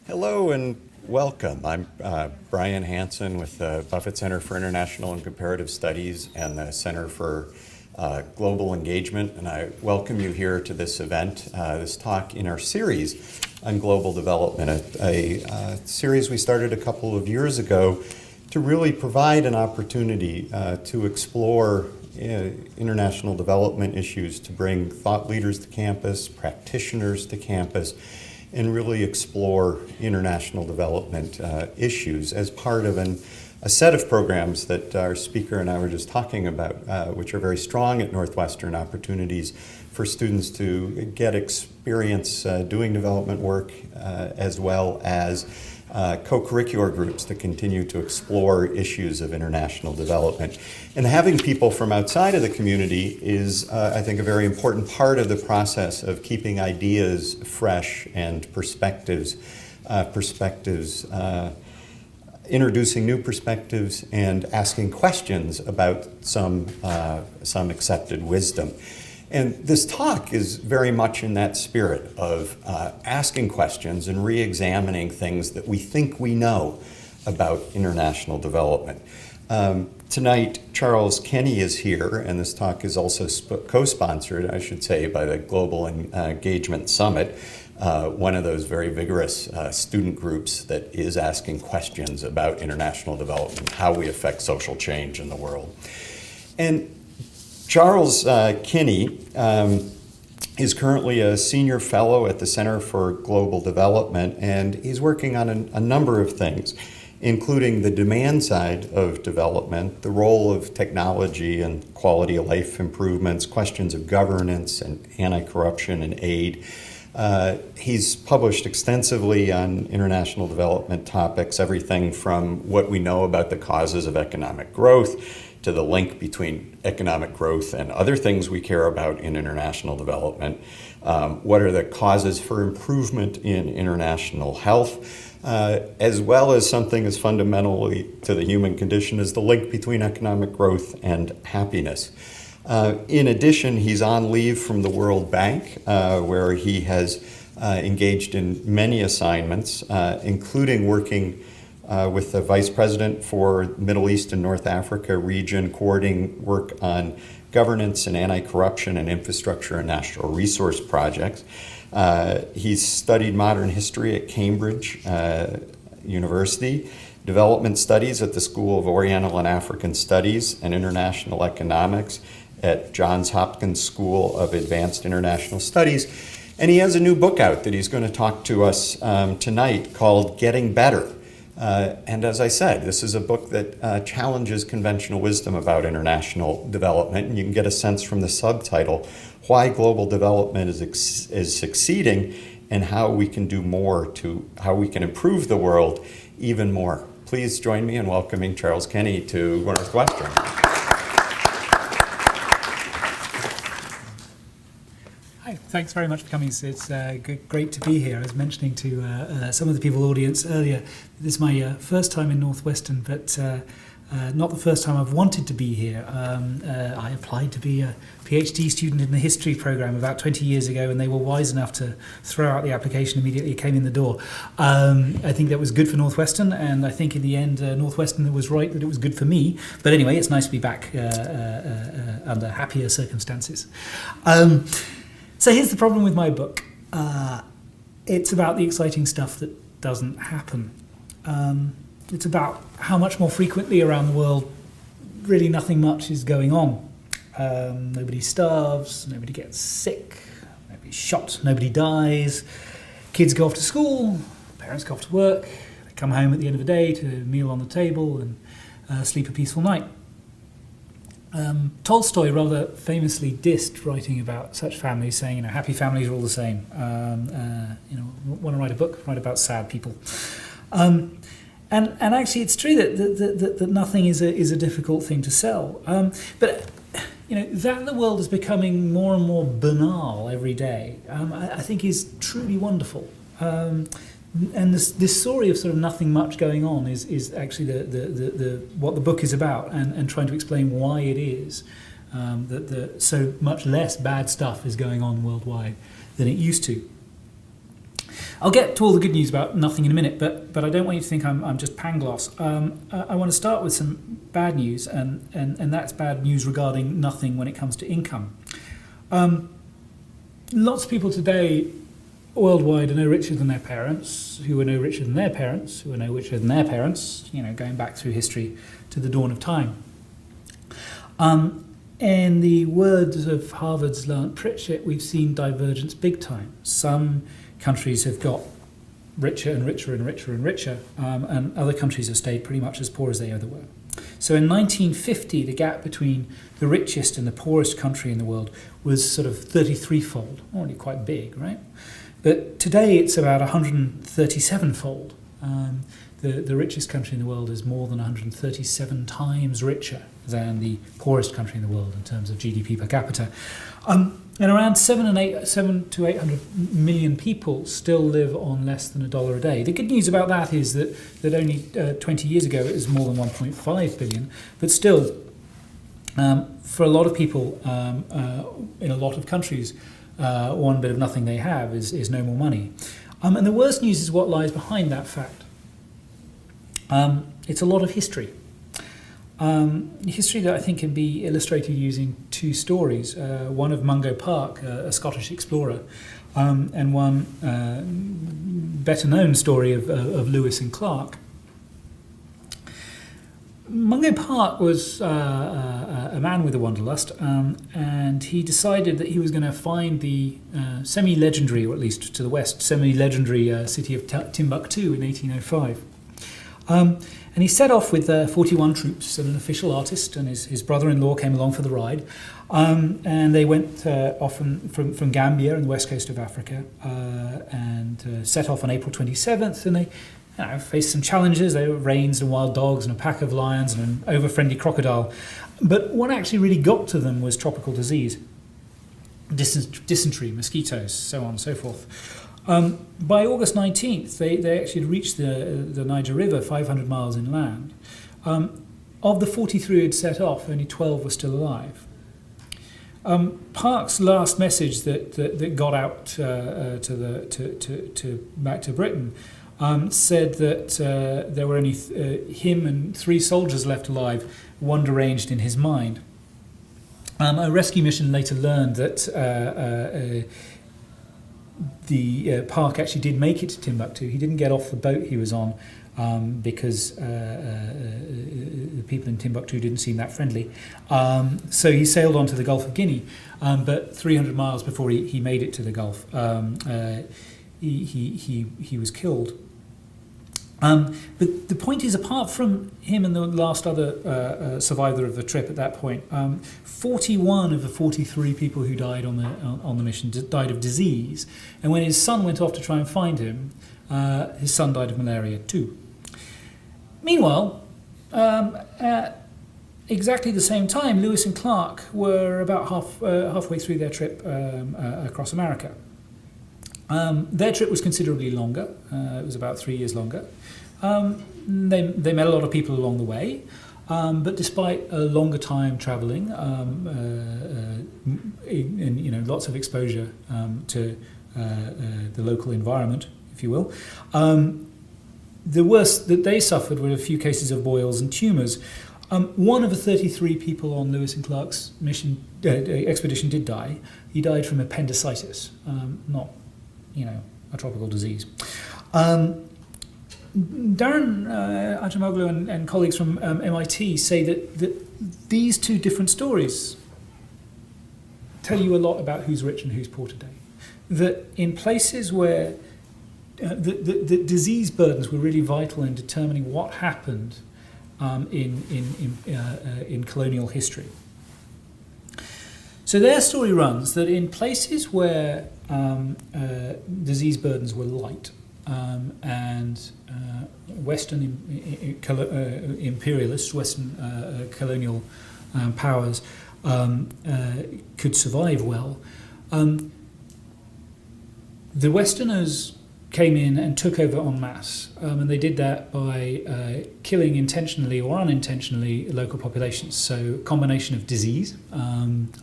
Hello and welcome. I'm Brian Hansen with the Buffett Center for International and Comparative Studies and the Center for Global Engagement, and I welcome you here to this event, this talk in our series on global development, a series we started a couple of years ago to really provide an opportunity to explore international development issues, to bring thought leaders to campus, practitioners to campus, and really explore international development issues as part of a set of programs that our speaker and I were just talking about, which are very strong at Northwestern, opportunities for students to get experience doing development work as well as co-curricular groups to continue to explore issues of international development. And having people from outside of the community is, I think, a very important part of the process of keeping ideas fresh and perspectives, introducing new perspectives and asking questions about some accepted wisdom. And this talk is very much in that spirit of asking questions and re-examining things that we think we know about international development. Tonight, Charles Kenny is here, and this talk is also co-sponsored, I should say, by the Global Engagement Summit, one of those very vigorous student groups that is asking questions about international development, how we affect social change in the world. And Charles Kinney is currently a senior fellow at the Center for Global Development, and he's working on a number of things, including the demand side of development, the role of technology and quality of life improvements, questions of governance and anti-corruption and aid. He's published extensively on international development topics, everything from what we know about the causes of economic growth to the link between economic growth and other things we care about in international development. What are the causes for improvement in international health, as well as something as fundamentally to the human condition as the link between economic growth and happiness. In addition, he's on leave from the World Bank, where he has engaged in many assignments, including working with the Vice President for Middle East and North Africa region, coordinating work on governance and anti-corruption and infrastructure and natural resource projects. He's studied modern history at Cambridge University, development studies at the School of Oriental and African Studies and International Economics at Johns Hopkins School of Advanced International Studies. And he has a new book out that he's going to talk to us tonight called Getting Better. And as I said, this is a book that challenges conventional wisdom about international development, and you can get a sense from the subtitle why global development is succeeding and how we can do more how we can improve the world even more. Please join me in welcoming Charles Kenny to Northwestern. Hi, thanks very much for coming. It's great to be here. I was mentioning to some of the people in the audience earlier, this is my first time in Northwestern, but not the first time I've wanted to be here. I applied to be a PhD student in the history program about 20 years ago, and they were wise enough to throw out the application immediately it came in the door. I think that was good for Northwestern, and I think in the end Northwestern was right that it was good for me. But anyway, it's nice to be back under happier circumstances. So here's the problem with my book. It's about the exciting stuff that doesn't happen. It's about how much more frequently around the world really nothing much is going on. Nobody starves, nobody gets sick, nobody's shot, nobody dies. Kids go off to school, parents go off to work, they come home at the end of the day to a meal on the table and sleep a peaceful night. Tolstoy rather famously dissed writing about such families, saying, happy families are all the same. Want to write a book, write about sad people. And actually, it's true that nothing is a difficult thing to sell. But that the world is becoming more and more banal every day, I think is truly wonderful. And this story of sort of nothing much going on is actually the what the book is about, and trying to explain why it is that so much less bad stuff is going on worldwide than it used to. I'll get to all the good news about nothing in a minute, but I don't want you to think I'm just Pangloss. I want to start with some bad news, and that's bad news regarding nothing when it comes to income. Lots of people today worldwide are no richer than their parents, who are no richer than their parents, who are no richer than their parents, going back through history to the dawn of time. In the words of Harvard's Lance Pritchett, we've seen divergence big time. Some countries have got richer and richer and richer and richer, and other countries have stayed pretty much as poor as they ever were. So in 1950, the gap between the richest and the poorest country in the world was sort of 33-fold, already quite big, right? But today it's about 137-fold. The richest country in the world is more than 137 times richer than the poorest country in the world in terms of GDP per capita. And around 7 to 800 million people still live on less than $1 a day. The good news about that is that only 20 years ago it was more than 1.5 billion, but still, for a lot of people in a lot of countries, one bit of nothing they have is no more money. And the worst news is what lies behind that fact. It's a lot of history. History that I think can be illustrated using two stories. One of Mungo Park, a Scottish explorer, and one better known story of Lewis and Clark. Mungo Park was a man with a wanderlust, and he decided that he was going to find the semi-legendary, or at least to the west, semi-legendary city of Timbuktu in 1805. And he set off with 41 troops and an official artist, and his brother-in-law came along for the ride. And they went off from Gambia on the west coast of Africa and set off on April 27th. And they faced some challenges. There were rains and wild dogs and a pack of lions and an over-friendly crocodile. But what actually really got to them was tropical disease. Dysentery, mosquitoes, so on and so forth. By August 19th, they actually had reached the Niger River, 500 miles inland. Of the 43 who had set off, only 12 were still alive. Park's last message that got out back to Britain said that there were only him and 3 soldiers left alive, one deranged in his mind. A rescue mission later learned that the Park actually did make it to Timbuktu. He didn't get off the boat he was on because the people in Timbuktu didn't seem that friendly. So he sailed on to the Gulf of Guinea, but 300 miles before he made it to the Gulf, he was killed. But the point is, apart from him and the last other survivor of the trip at that point, 41 of the 43 people who died on the mission died of disease. And when his son went off to try and find him, his son died of malaria too. Meanwhile, at exactly the same time, Lewis and Clark were about halfway through their trip across America. Their trip was considerably longer. It was about 3 years longer. They met a lot of people along the way, but despite a longer time travelling and lots of exposure to the local environment, if you will, the worst that they suffered were a few cases of boils and tumours. One of the 33 people on Lewis and Clark's expedition did die. He died from appendicitis, not a tropical disease. Darren Acemoglu and colleagues from MIT say that these two different stories tell you a lot about who's rich and who's poor today. That in places where the disease burdens were really vital in determining what happened in colonial history. So their story runs that in places where disease burdens were light and Western imperialists, Western colonial powers could survive well, the Westerners came in and took over en masse, and they did that by killing intentionally or unintentionally local populations. So a combination of disease and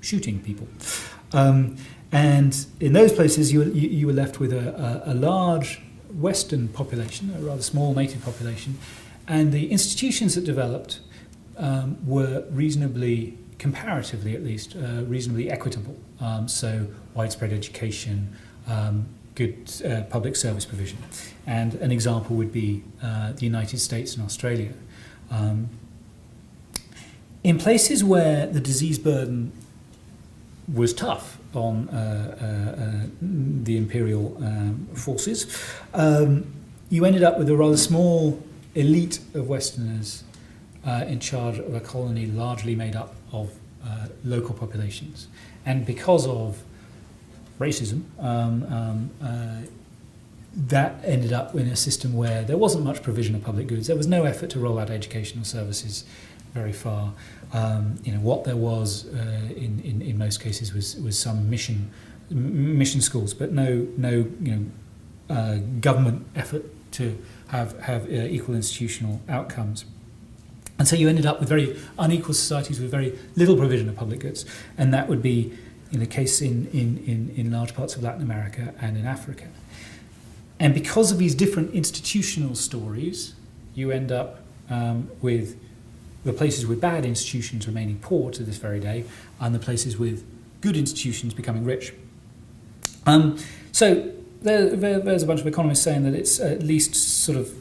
shooting people. And in those places, you were left with a large Western population, a rather small native population, and the institutions that developed were reasonably, comparatively at least, reasonably equitable. So widespread education, good public service provision. And an example would be the United States and Australia. In places where the disease burden was tough on the imperial forces, you ended up with a rather small elite of Westerners in charge of a colony largely made up of local populations. And because of racism, that ended up in a system where there wasn't much provision of public goods. There was no effort to roll out educational services very far. What there was in most cases was some mission schools, but no government effort to have equal institutional outcomes. And so you ended up with very unequal societies with very little provision of public goods, and that would be the case in large parts of Latin America and in Africa. And because of these different institutional stories, you end up with the places with bad institutions remaining poor to this very day, and the places with good institutions becoming rich. So there's a bunch of economists saying that it's at least sort of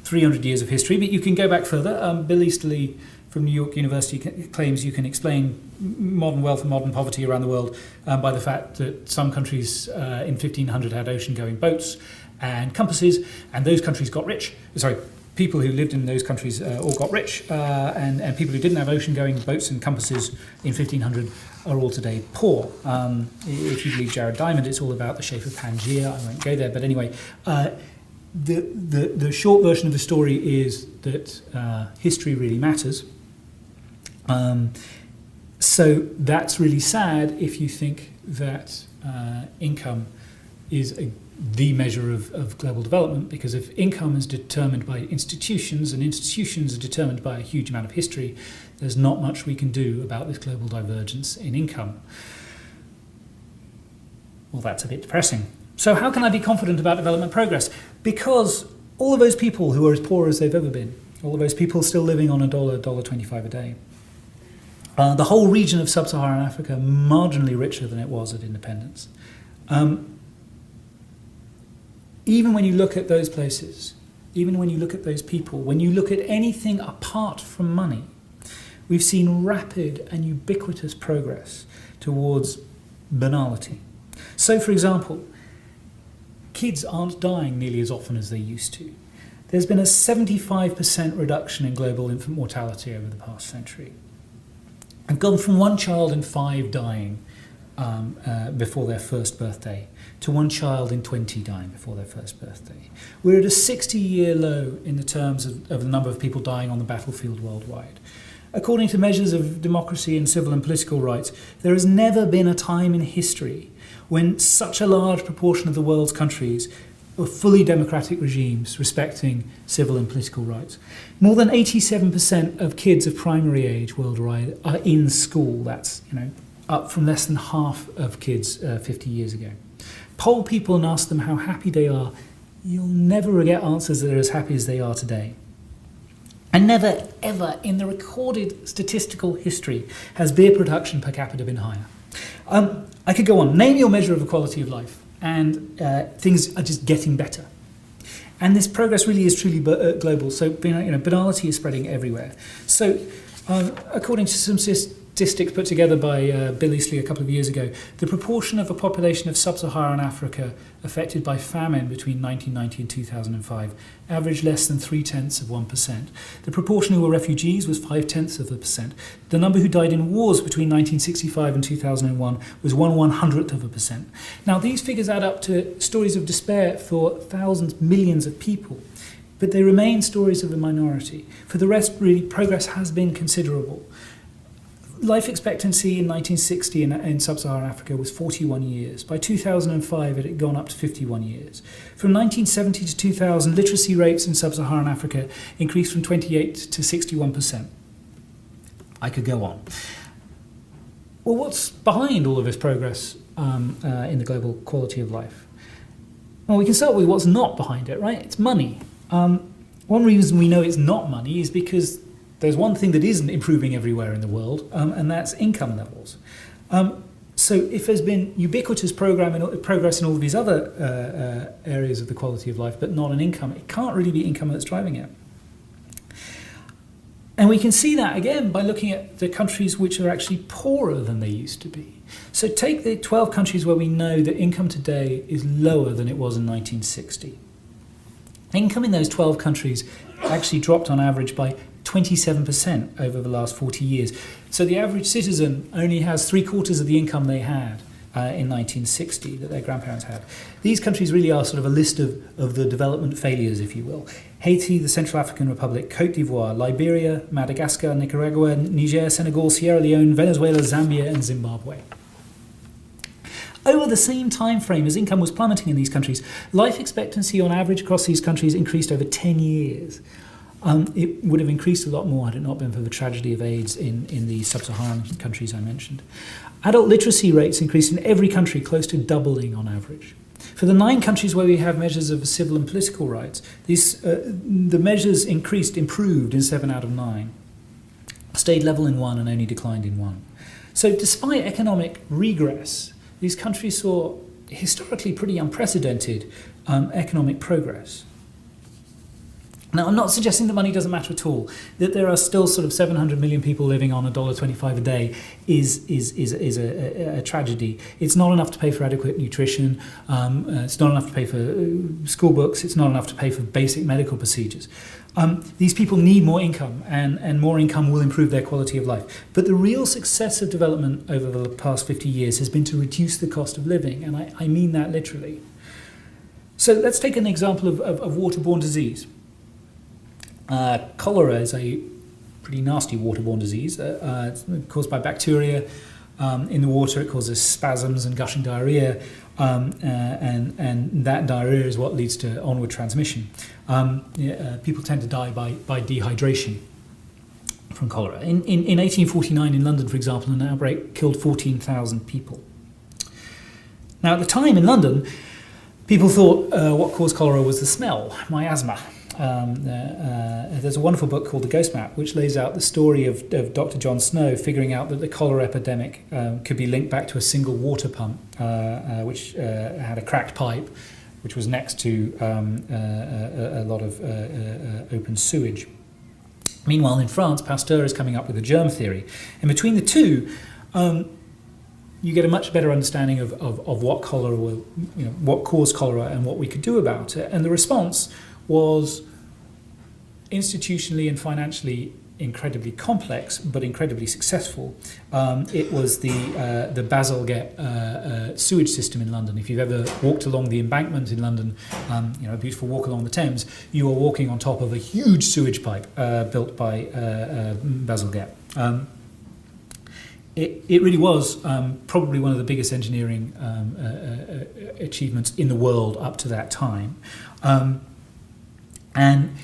300 years of history, but you can go back further. Bill Eastley from New York University claims you can explain modern wealth and modern poverty around the world by the fact that some countries in 1500 had ocean-going boats and compasses, and those countries got rich. Sorry, people who lived in those countries all got rich, and people who didn't have ocean-going boats and compasses in 1500 are all today poor. If you believe Jared Diamond, it's all about the shape of Pangaea. I won't go there, but anyway, the short version of the story is that history really matters. So that's really sad if you think that income is the measure of global development, because if income is determined by institutions and institutions are determined by a huge amount of history, there's not much we can do about this global divergence in income. Well, that's a bit depressing. So how can I be confident about development progress? Because all of those people who are as poor as they've ever been, all of those people still living on $1.25 a day, the whole region of sub-Saharan Africa marginally richer than it was at independence. Even when you look at those places, even when you look at those people, when you look at anything apart from money, we've seen rapid and ubiquitous progress towards banality. So, for example, kids aren't dying nearly as often as they used to. There's been a 75% reduction in global infant mortality over the past century. I've gone from 1 child in 5 dying before their first birthday to 1 child in 20 dying before their first birthday. We're at a 60-year low in the terms of the number of people dying on the battlefield worldwide. According to measures of democracy and civil and political rights, there has never been a time in history when such a large proportion of the world's countries were fully democratic regimes respecting civil and political rights. More than 87% of kids of primary age worldwide are in school. That's, up from less than half of kids 50 years ago. Poll people and ask them how happy they are. You'll never get answers that are as happy as they are today. And never, ever in the recorded statistical history has beer production per capita been higher. I could go on. Name your measure of the quality of life, and things are just getting better. And this progress really is truly global. So banality is spreading everywhere. So according to some statistics put together by Bill Eastley a couple of years ago, the proportion of a population of sub-Saharan Africa affected by famine between 1990 and 2005 averaged less than 0.3%. The proportion who were refugees was 0.5%. The number who died in wars between 1965 and 2001 was 1/100%. Now, these figures add up to stories of despair for thousands, millions of people, but they remain stories of a minority. For the rest, really, progress has been considerable. Life expectancy in 1960 in sub-Saharan Africa was 41 years. By 2005, it had gone up to 51 years. From 1970 to 2000, literacy rates in sub-Saharan Africa increased from 28 to 61%. I could go on. Well, what's behind all of this progress? in the global quality of life? Well, we can start with what's not behind it, right? It's money. One reason we know it's not money is because there's one thing that isn't improving everywhere in the world, and that's income levels. So if there's been ubiquitous progress in all of these other areas of the quality of life, but not in income, it can't really be income that's driving it. And we can see that again by looking at the countries which are actually poorer than they used to be. So take the 12 countries where we know that income today is lower than it was in 1960. Income in those 12 countries actually dropped on average by 27% over the last 40 years. So the average citizen only has 3/4 of the income they had in 1960 that their grandparents had. These countries really are sort of a list of the development failures, if you will. Haiti, the Central African Republic, Cote d'Ivoire, Liberia, Madagascar, Nicaragua, Niger, Senegal, Sierra Leone, Venezuela, Zambia, and Zimbabwe. Over the same time frame as income was plummeting in these countries, life expectancy on average across these countries increased over 10 years. It would have increased a lot more had it not been for the tragedy of AIDS in the sub-Saharan countries I mentioned. Adult literacy rates increased in every country, close to doubling on average. For the 9 countries where we have measures of civil and political rights, the measures improved in 7 out of 9, stayed level in 1 and only declined in 1. So despite economic regress, these countries saw historically pretty unprecedented economic progress. Now, I'm not suggesting that money doesn't matter at all. That there are still sort of 700 million people living on $1.25 a day is a tragedy. It's not enough to pay for adequate nutrition. It's not enough to pay for school books. It's not enough to pay for basic medical procedures. These people need more income, and more income will improve their quality of life. But the real success of development over the past 50 years has been to reduce the cost of living, and I mean that literally. So let's take an example of waterborne disease. Cholera is a pretty nasty waterborne disease. It's caused by bacteria in the water. It causes spasms and gushing diarrhea, and that diarrhea is what leads to onward transmission. People tend to die by dehydration from cholera. In 1849 in London, for example, an outbreak killed 14,000 people. Now, at the time in London, people thought what caused cholera was the smell, miasma. There's a wonderful book called The Ghost Map, which lays out the story of Dr. John Snow figuring out that the cholera epidemic could be linked back to a single water pump, which had a cracked pipe, which was next to a lot of open sewage. Meanwhile, in France, Pasteur is coming up with a germ theory. And between the two, you get a much better understanding of what cholera will, what caused cholera and what we could do about it. And the response was institutionally and financially incredibly complex, but incredibly successful. It was the Bazalgette sewage system in London. If you've ever walked along the embankment in London, a beautiful walk along the Thames, you are walking on top of a huge sewage pipe built by Bazalgette. It really was probably one of the biggest engineering achievements in the world up to that time. And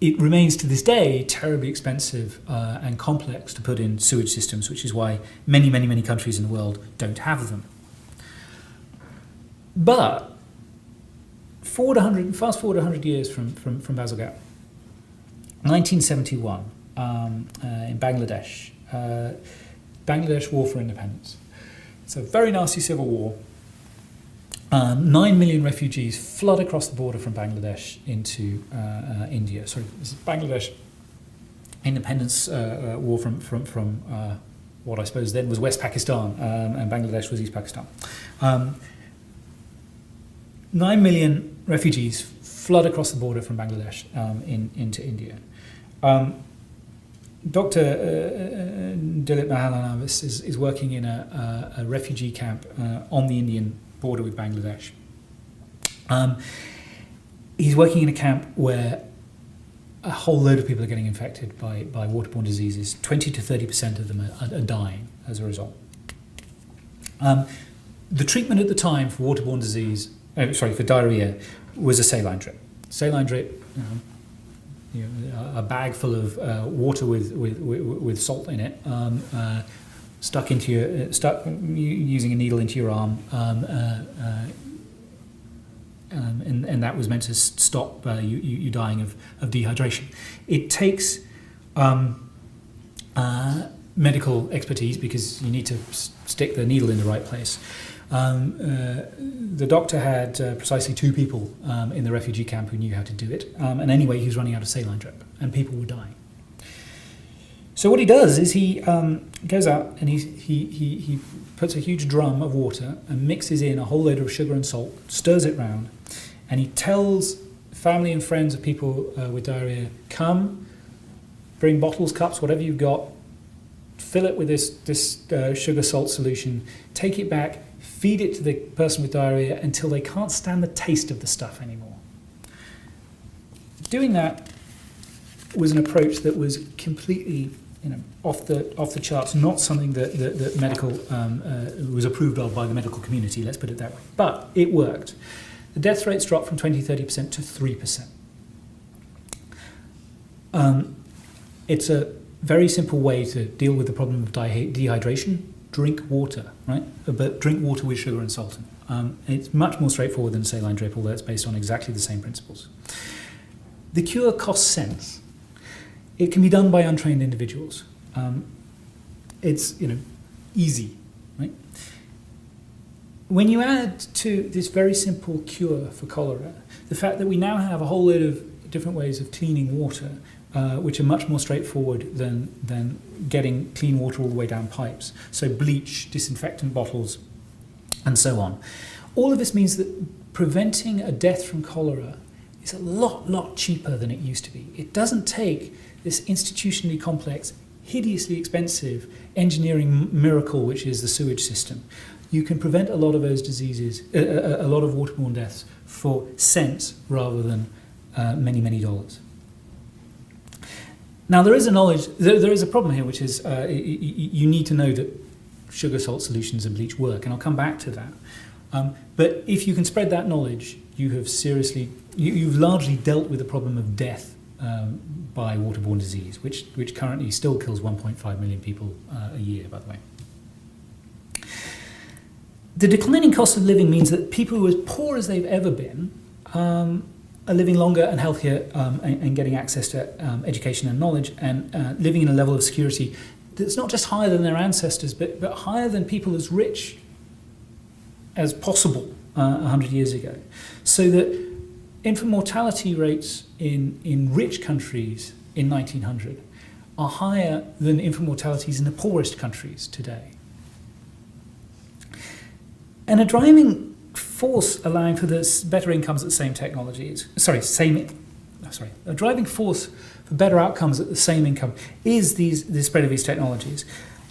it remains to this day terribly expensive and complex to put in sewage systems, which is why many, many, many countries in the world don't have them. But fast forward 100 years from Bazalgette, 1971 in Bangladesh, Bangladesh War for Independence. It's a very nasty civil war. 9 million refugees flood across the border from Bangladesh into India. Sorry, this is Bangladesh independence war from what I suppose then was West Pakistan, and Bangladesh was East Pakistan. 9 million refugees flood across the border from Bangladesh into India. Dr. Dilip Mahalanovich is working in a refugee camp on the Indian border with Bangladesh. He's working in a camp where a whole load of people are getting infected by waterborne diseases. 20 to 30% of them are dying as a result. The treatment at the time for waterborne disease, for diarrhea, was a saline drip. Saline drip, a bag full of water with salt in it, stuck using a needle into your arm, and that was meant to stop you dying of dehydration. It takes medical expertise because you need to stick the needle in the right place. The doctor had precisely 2 people in the refugee camp who knew how to do it, and anyway he was running out of saline drip and people were dying. So what he does is he goes out and he puts a huge drum of water and mixes in a whole load of sugar and salt, stirs it round, and he tells family and friends of people with diarrhea, come, bring bottles, cups, whatever you've got, fill it with this sugar salt solution, take it back, feed it to the person with diarrhea until they can't stand the taste of the stuff anymore. Doing that was an approach that was completely off the charts, not something that medical was approved of by the medical community, let's put it that way. But it worked. The death rates dropped from 20-30% to 3%. It's a very simple way to deal with the problem of dehydration. Drink water, right? But drink water with sugar and salt in it. It's much more straightforward than saline drip, although it's based on exactly the same principles. The cure costs cents. It can be done by untrained individuals. It's easy, right? When you add to this very simple cure for cholera the fact that we now have a whole load of different ways of cleaning water, which are much more straightforward than getting clean water all the way down pipes. So bleach, disinfectant bottles, and so on. All of this means that preventing a death from cholera is a lot cheaper than it used to be. It doesn't take this institutionally complex, hideously expensive engineering miracle, which is the sewage system. You can prevent a lot of those diseases, a lot of waterborne deaths, for cents rather than many dollars. Now there is a problem here, which is you need to know that sugar salt solutions and bleach work, and I'll come back to that. But if you can spread that knowledge, you've largely dealt with the problem of death by waterborne disease, which currently still kills 1.5 million people a year, by the way. The declining cost of living means that people who are as poor as they've ever been are living longer and healthier and getting access to education and knowledge and living in a level of security that's not just higher than their ancestors, but higher than people as rich as possible 100 years ago. So that infant mortality rates in rich countries in 1900 are higher than infant mortalities in the poorest countries today. And a driving force allowing for this better incomes at the same technologies, a driving force for better outcomes at the same income is the spread of these technologies.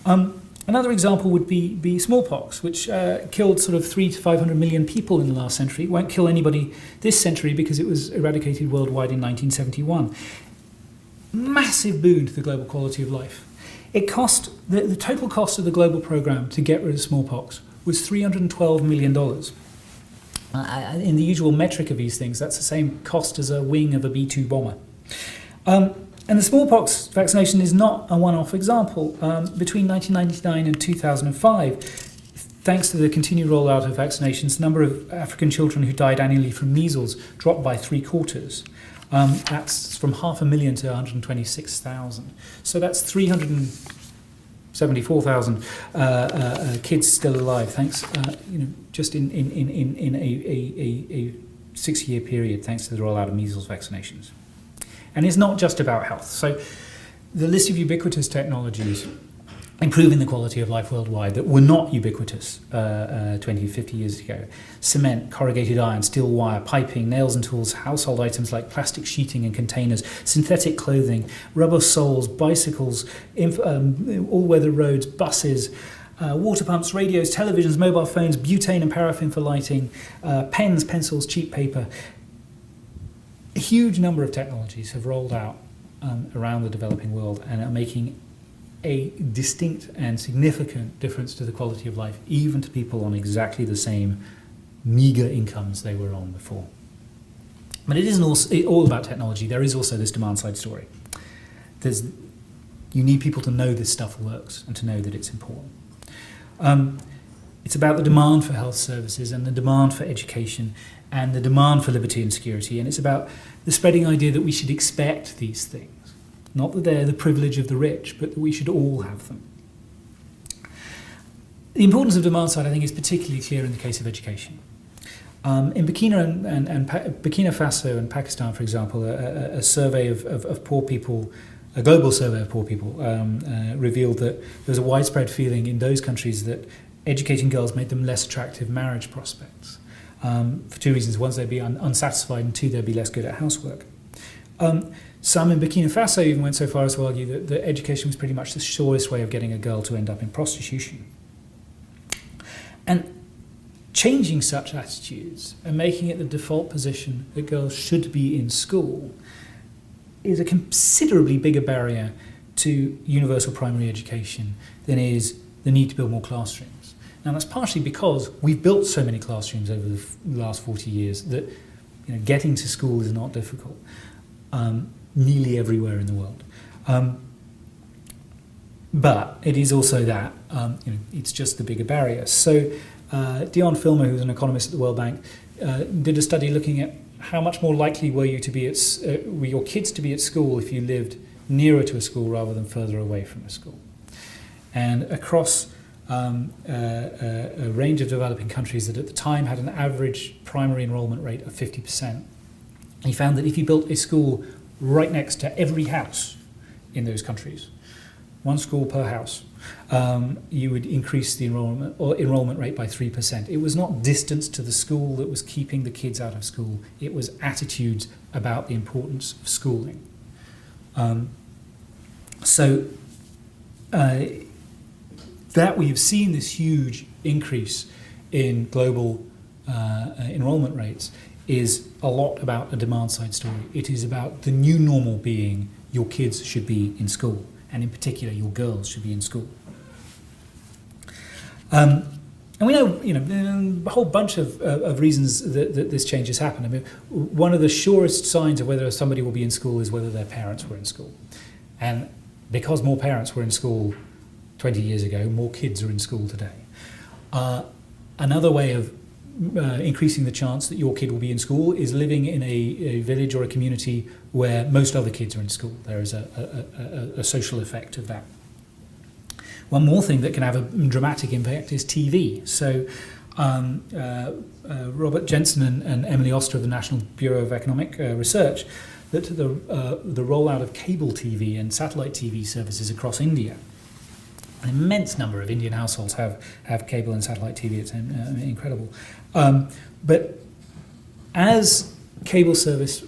Another example would be smallpox, which killed sort of 300 to 500 million people in the last century. It won't kill anybody this century because it was eradicated worldwide in 1971. Massive boon to the global quality of life. It cost, the total cost of the global program to get rid of smallpox was $312 million. In the usual metric of these things, that's the same cost as a wing of a B-2 bomber. And the smallpox vaccination is not a one-off example. Between 1999 and 2005, thanks to the continued rollout of vaccinations, the number of African children who died annually from measles dropped by 3/4. That's from 500,000 to 126,000. So that's 374,000 kids still alive, thanks, just in a 6-year period, thanks to the rollout of measles vaccinations. And it's not just about health. So the list of ubiquitous technologies improving the quality of life worldwide that were not ubiquitous 20, 50 years ago. Cement, corrugated iron, steel wire, piping, nails and tools, household items like plastic sheeting and containers, synthetic clothing, rubber soles, bicycles, all-weather roads, buses, water pumps, radios, televisions, mobile phones, butane and paraffin for lighting, pens, pencils, cheap paper. A huge number of technologies have rolled out around the developing world and are making a distinct and significant difference to the quality of life, even to people on exactly the same meagre incomes they were on before. But it isn't all about technology. There is also this demand-side story. There's You need people to know this stuff works and to know that it's important. It's about the demand for health services and the demand for education and the demand for liberty and security. And it's about the spreading idea that we should expect these things. Not that they're the privilege of the rich, but that we should all have them. The importance of demand side, I think, is particularly clear in the case of education. In Burkina Faso and Pakistan, for example, a survey of poor people, a global survey of poor people, revealed that there was a widespread feeling in those countries that educating girls made them less attractive marriage prospects. For two reasons. One, they'd be unsatisfied, and two, they'd be less good at housework. Some in Burkina Faso even went so far as to argue that education was pretty much the surest way of getting a girl to end up in prostitution. And changing such attitudes and making it the default position that girls should be in school is a considerably bigger barrier to universal primary education than is the need to build more classrooms. Now, that's partially because we've built so many classrooms over the last 40 years that getting to school is not difficult, nearly everywhere in the world. But it is also that it's just the bigger barrier. So Dion Filmer, who's an economist at the World Bank, did a study looking at how much more likely were your kids to be at school if you lived nearer to a school rather than further away from a school. And across a range of developing countries that at the time had an average primary enrollment rate of 50%, he found that if you built a school right next to every house in those countries, one school per house, you would increase the enrollment rate by 3%. It was not distance to the school that was keeping the kids out of school. It was attitudes about the importance of schooling. That we have seen this huge increase in global enrollment rates is a lot about a demand side story. It is about the new normal being your kids should be in school, and in particular your girls should be in school. And we know, a whole bunch of reasons that this change has happened. I mean, one of the surest signs of whether somebody will be in school is whether their parents were in school. And because more parents were in school 20 years ago, more kids are in school today. Another way of increasing the chance that your kid will be in school is living in a village or a community where most other kids are in school. There is a social effect of that. One more thing that can have a dramatic impact is TV. So Robert Jensen and Emily Oster of the National Bureau of Economic Research, that the rollout of cable TV and satellite TV services across India. An immense number of Indian households have cable and satellite TV. It's incredible. But as cable service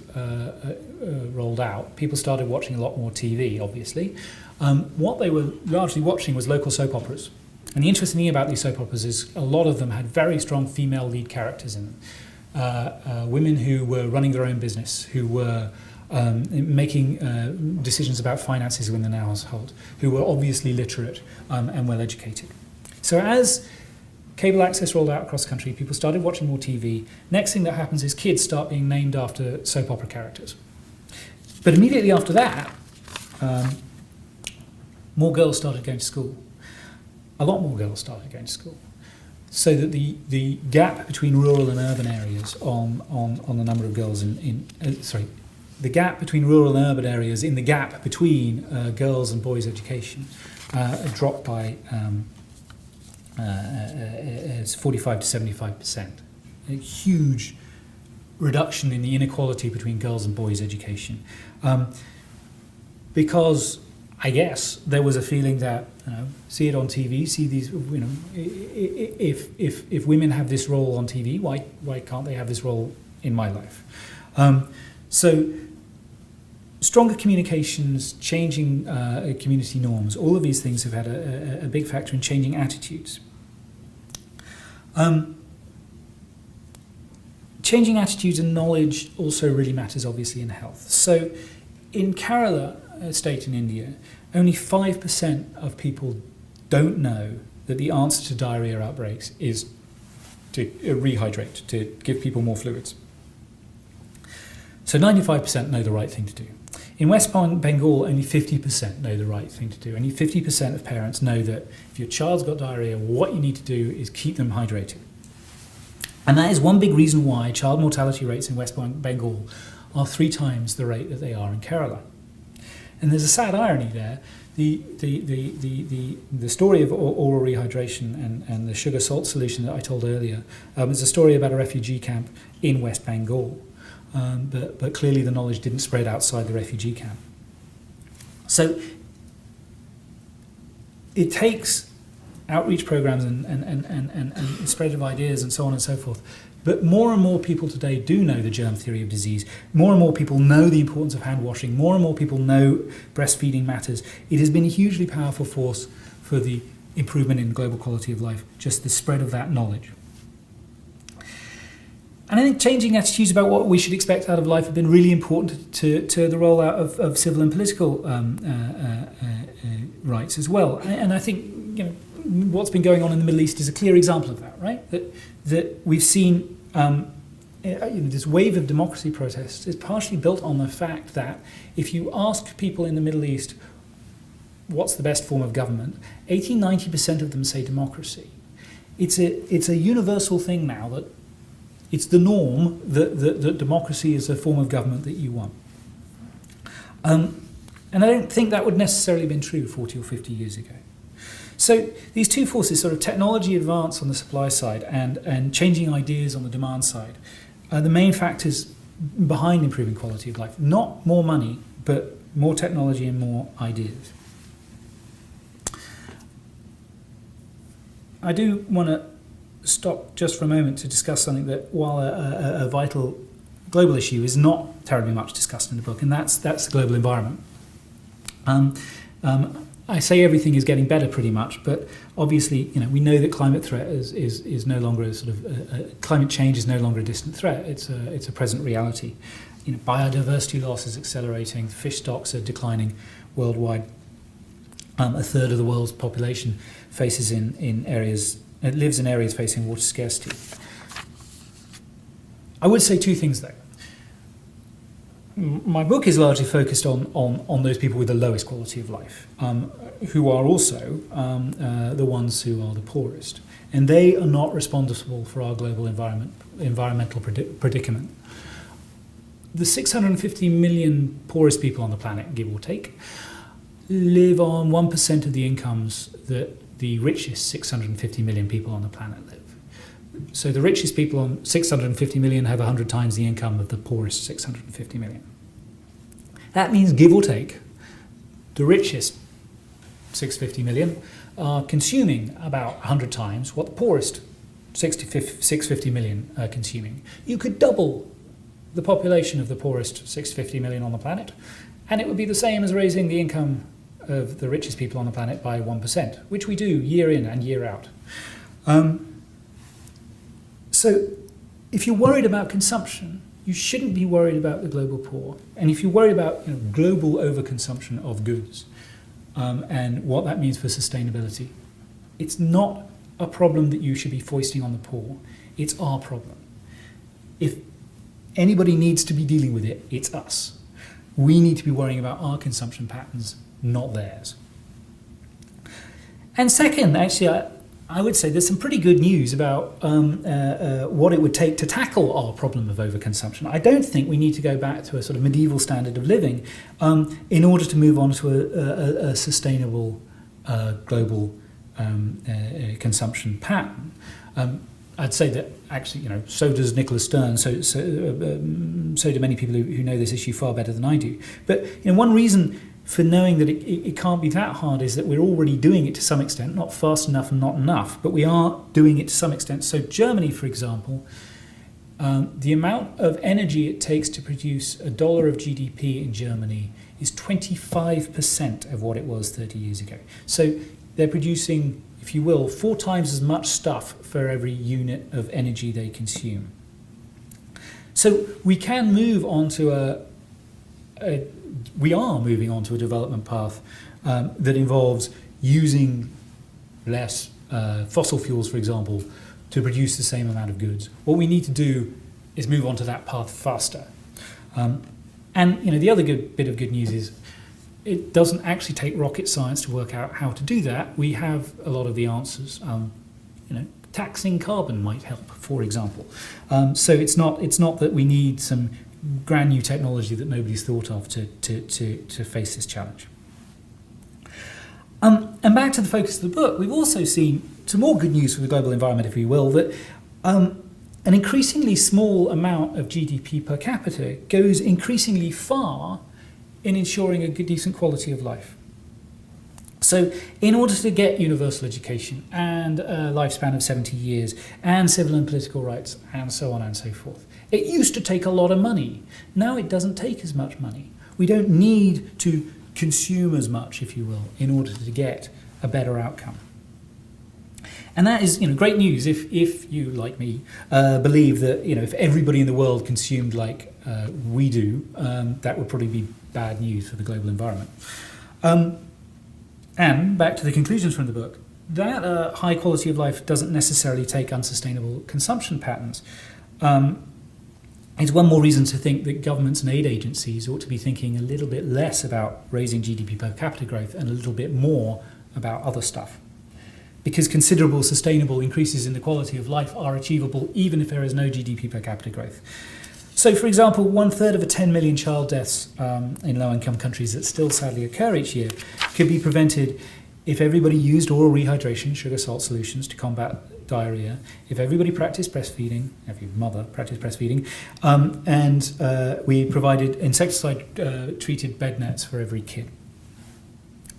rolled out, people started watching a lot more TV, obviously. What they were largely watching was local soap operas. And the interesting thing about these soap operas is a lot of them had very strong female lead characters in them. Women who were running their own business, who were making decisions about finances within their household, who were obviously literate and well educated. So as cable access rolled out across the country, people started watching more TV. Next thing that happens is kids start being named after soap opera characters. But immediately after that, more girls started going to school. A lot more girls started going to school. So that the gap between rural and urban areas on the number of girls the gap between rural and urban areas in the gap between girls and boys' education dropped by 45 to 75%. A huge reduction in the inequality between girls and boys' education. Because I guess there was a feeling that, see it on TV, see these, if women have this role on TV, why can't they have this role in my life? So stronger communications, changing community norms, all of these things have had a big factor in changing attitudes. Changing attitudes and knowledge also really matters, obviously, in health. So in Kerala state in India, only 5% of people don't know that the answer to diarrhea outbreaks is to rehydrate, to give people more fluids. So 95% know the right thing to do. In West Bengal, only 50% know the right thing to do. Only 50% of parents know that if your child's got diarrhea, what you need to do is keep them hydrated. And that is one big reason why child mortality rates in West Bengal are 3 times the rate that they are in Kerala. And there's a sad irony there. The story of oral rehydration and the sugar salt solution that I told earlier is a story about a refugee camp in West Bengal. But clearly the knowledge didn't spread outside the refugee camp. So it takes outreach programs and spread of ideas and so on and so forth. But more and more people today do know the germ theory of disease. More and more people know the importance of hand washing. More and more people know breastfeeding matters. It has been a hugely powerful force for the improvement in global quality of life, just the spread of that knowledge. And I think changing attitudes about what we should expect out of life have been really important to the rollout of civil and political rights as well. And I think what's been going on in the Middle East is a clear example of that, right? That we've seen this wave of democracy protests is partially built on the fact that if you ask people in the Middle East what's the best form of government, 80-90% of them say democracy. It's a universal thing now that it's the norm that democracy is a form of government that you want. And I don't think that would necessarily have been true 40 or 50 years ago. So these two forces, sort of technology advance on the supply side and changing ideas on the demand side, are the main factors behind improving quality of life. Not more money, but more technology and more ideas. I do want to stop just for a moment to discuss something that, while a vital global issue, is not terribly much discussed in the book, and that's the global environment. I say everything is getting better pretty much, but obviously, we know that climate threat is no longer a sort of climate change is no longer a distant threat. It's a present reality. Biodiversity loss is accelerating. Fish stocks are declining worldwide. A third of the world's population lives in areas facing water scarcity. I would say two things though. My book is largely focused on those people with the lowest quality of life, who are also the ones who are the poorest. And they are not responsible for our global environmental predicament. The 650 million poorest people on the planet, give or take, live on 1% of the incomes that the richest 650 million people on the planet live. So the richest people on 650 million have 100 times the income of the poorest 650 million. That means, give or take, the richest 650 million are consuming about 100 times what the poorest 650 million are consuming. You could double the population of the poorest 650 million on the planet, and it would be the same as raising the income of the richest people on the planet by 1%, which we do year in and year out. So if you're worried about consumption, you shouldn't be worried about the global poor. And if you're worried about global overconsumption of goods and what that means for sustainability, it's not a problem that you should be foisting on the poor. It's our problem. If anybody needs to be dealing with it, it's us. We need to be worrying about our consumption patterns, not theirs. And second, actually, I would say there's some pretty good news about what it would take to tackle our problem of overconsumption. I don't think we need to go back to a sort of medieval standard of living in order to move on to a sustainable global consumption pattern. I'd say that actually, so does Nicholas Stern, so do many people who know this issue far better than I do. But one reason for knowing that it can't be that hard is that we're already doing it to some extent, not fast enough and not enough, but we are doing it to some extent. So Germany, for example, the amount of energy it takes to produce $1 of GDP in Germany is 25% of what it was 30 years ago. So they're producing, if you will, 4 times as much stuff for every unit of energy they consume. So we can move on to we are moving on to a development path that involves using less fossil fuels, for example, to produce the same amount of goods. What we need to do is move on to that path faster. And And the other bit of good news is it doesn't actually take rocket science to work out how to do that. We have a lot of the answers. Taxing carbon might help, for example. So it's not that we need some brand new technology that nobody's thought of to face this challenge. And back to the focus of the book, we've also seen some more good news for the global environment, if you will, that an increasingly small amount of GDP per capita goes increasingly far in ensuring a good, decent quality of life. So in order to get universal education and a lifespan of 70 years and civil and political rights and so on and so forth, it used to take a lot of money. Now it doesn't take as much money. We don't need to consume as much, if you will, in order to get a better outcome. And that is, great news if you, like me, believe that, if everybody in the world consumed like we do, that would probably be bad news for the global environment. And back to the conclusions from the book, that high quality of life doesn't necessarily take unsustainable consumption patterns. It's one more reason to think that governments and aid agencies ought to be thinking a little bit less about raising GDP per capita growth and a little bit more about other stuff. Because considerable sustainable increases in the quality of life are achievable even if there is no GDP per capita growth. So, for example, 1/3 of the 10 million child deaths in low-income countries that still sadly occur each year could be prevented if everybody used oral rehydration, sugar salt solutions to combat diarrhea, if everybody practiced breastfeeding, every mother practiced breastfeeding, and we provided insecticide-treated bed nets for every kid.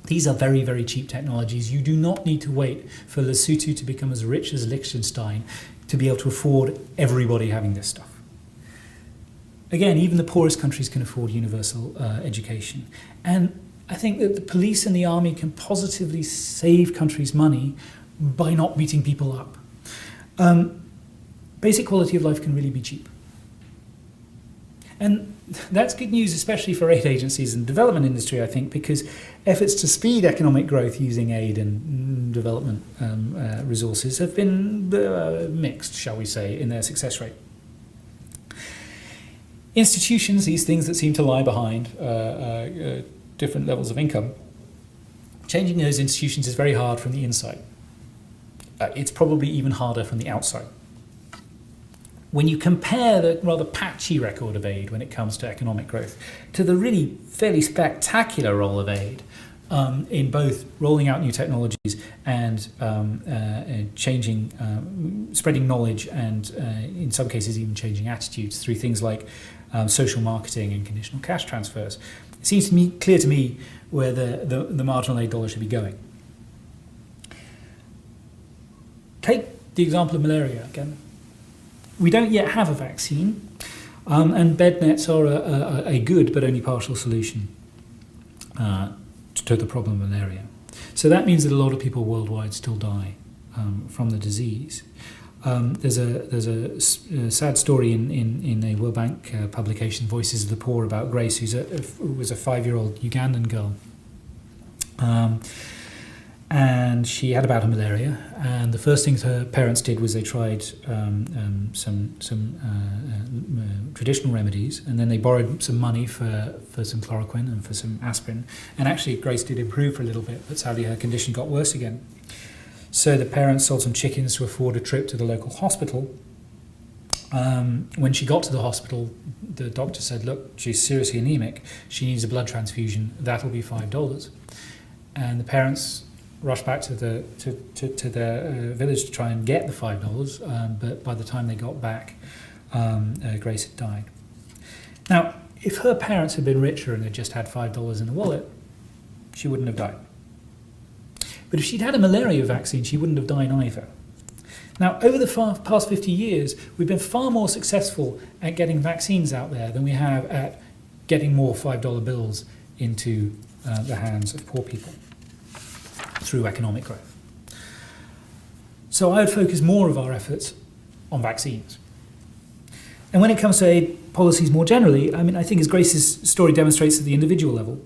These are very, very cheap technologies. You do not need to wait for Lesotho to become as rich as Liechtenstein to be able to afford everybody having this stuff. Again, even the poorest countries can afford universal education. And I think that the police and the army can positively save countries money by not beating people up. Basic quality of life can really be cheap. And that's good news, especially for aid agencies and development industry, I think, because efforts to speed economic growth using aid and development resources have been mixed, shall we say, in their success rate. Institutions, these things that seem to lie behind different levels of income, changing those institutions is very hard from the inside. It's probably even harder from the outside. When you compare the rather patchy record of aid when it comes to economic growth to the really fairly spectacular role of aid in both rolling out new technologies and changing, spreading knowledge and in some cases even changing attitudes through things like social marketing and conditional cash transfers, it seems to me clear to me where the marginal aid dollar should be going. Take the example of malaria again. We don't yet have a vaccine, and bed nets are a good but only partial solution to the problem of malaria. So that means that a lot of people worldwide still die from the disease. There's a sad story in a World Bank publication, Voices of the Poor, about Grace, who was a 5-year-old Ugandan girl. And she had a bout of malaria, and the first things her parents did was they tried some traditional remedies, and then they borrowed some money for some chloroquine and for some aspirin. And actually, Grace did improve for a little bit, but sadly her condition got worse again. So the parents sold some chickens to afford a trip to the local hospital. When she got to the hospital, the doctor said, "Look, she's seriously anemic. She needs a blood transfusion. That'll be $5." And the parents rushed back to their village to try and get the $5, but by the time they got back, Grace had died. Now, if her parents had been richer and had just had $5 in the wallet, she wouldn't have died. But if she'd had a malaria vaccine, she wouldn't have died either. Now, over the past 50 years, we've been far more successful at getting vaccines out there than we have at getting more $5 bills into the hands of poor people through economic growth. So I would focus more of our efforts on vaccines. And when it comes to aid policies more generally, I think as Grace's story demonstrates at the individual level,